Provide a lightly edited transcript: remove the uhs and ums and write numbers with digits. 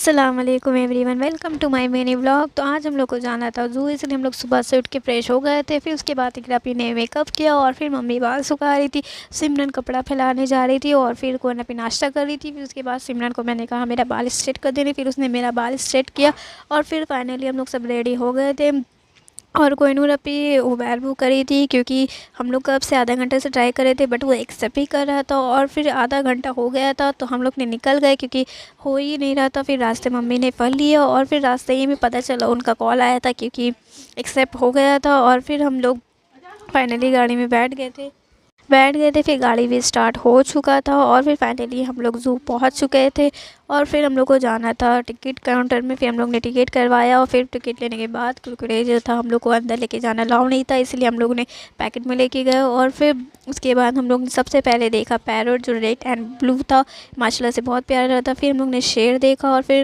अस्सलाम वालेकुम everyone, welcome to my mini vlog. तो आज हम लोग को जाना था ज़ू, इसलिए हम लोग सुबह से उठ के फ्रेश हो गए थे। फिर उसके बाद इकरापी ने मेकअप किया और फिर मम्मी बाल सुखा रही थी, सिमरन कपड़ा फैलाने जा रही थी और फिर कोई ना नाश्ता कर रही थी। फिर उसके बाद सिमरन को मैंने कहा मेरा बाल स्ट्रेट कर देने, फिर उसने मेरा बाल स्ट्रेट किया और फिर फाइनली हम लोग सब रेडी हो गए थे। और कोहिनूर अपनी उबेर बुक करी थी क्योंकि हम लोग कब से आधा घंटे से ट्राई कर रहे थे, बट वो एक्सेप्ट ही कर रहा था। और फिर आधा घंटा हो गया था तो हम लोग ने निकल गए क्योंकि हो ही नहीं रहा था। फिर रास्ते मम्मी ने फल लिया और फिर रास्ते ही में पता चला उनका कॉल आया था क्योंकि एक्सेप्ट हो गया था। और फिर हम लोग फाइनली गाड़ी में बैठ गए थे। फिर गाड़ी भी स्टार्ट हो चुका था और फिर फाइनली हम लोग ज़ू पहुंच चुके थे। और फिर हम लोग को जाना था टिकट काउंटर में। फिर हम लोग ने टिकट करवाया और फिर टिकट लेने के बाद कुरकुरे जो था हम लोग को अंदर लेके जाना अलाउ नहीं था, इसलिए हम लोग ने पैकेट में लेके गए। और फिर उसके बाद हम लोग ने सबसे पहले देखा पैरोट जो रेड एंड ब्लू था, माशाल्लाह से बहुत प्यारा लगा था। फिर हम लोग ने शेर देखा और फिर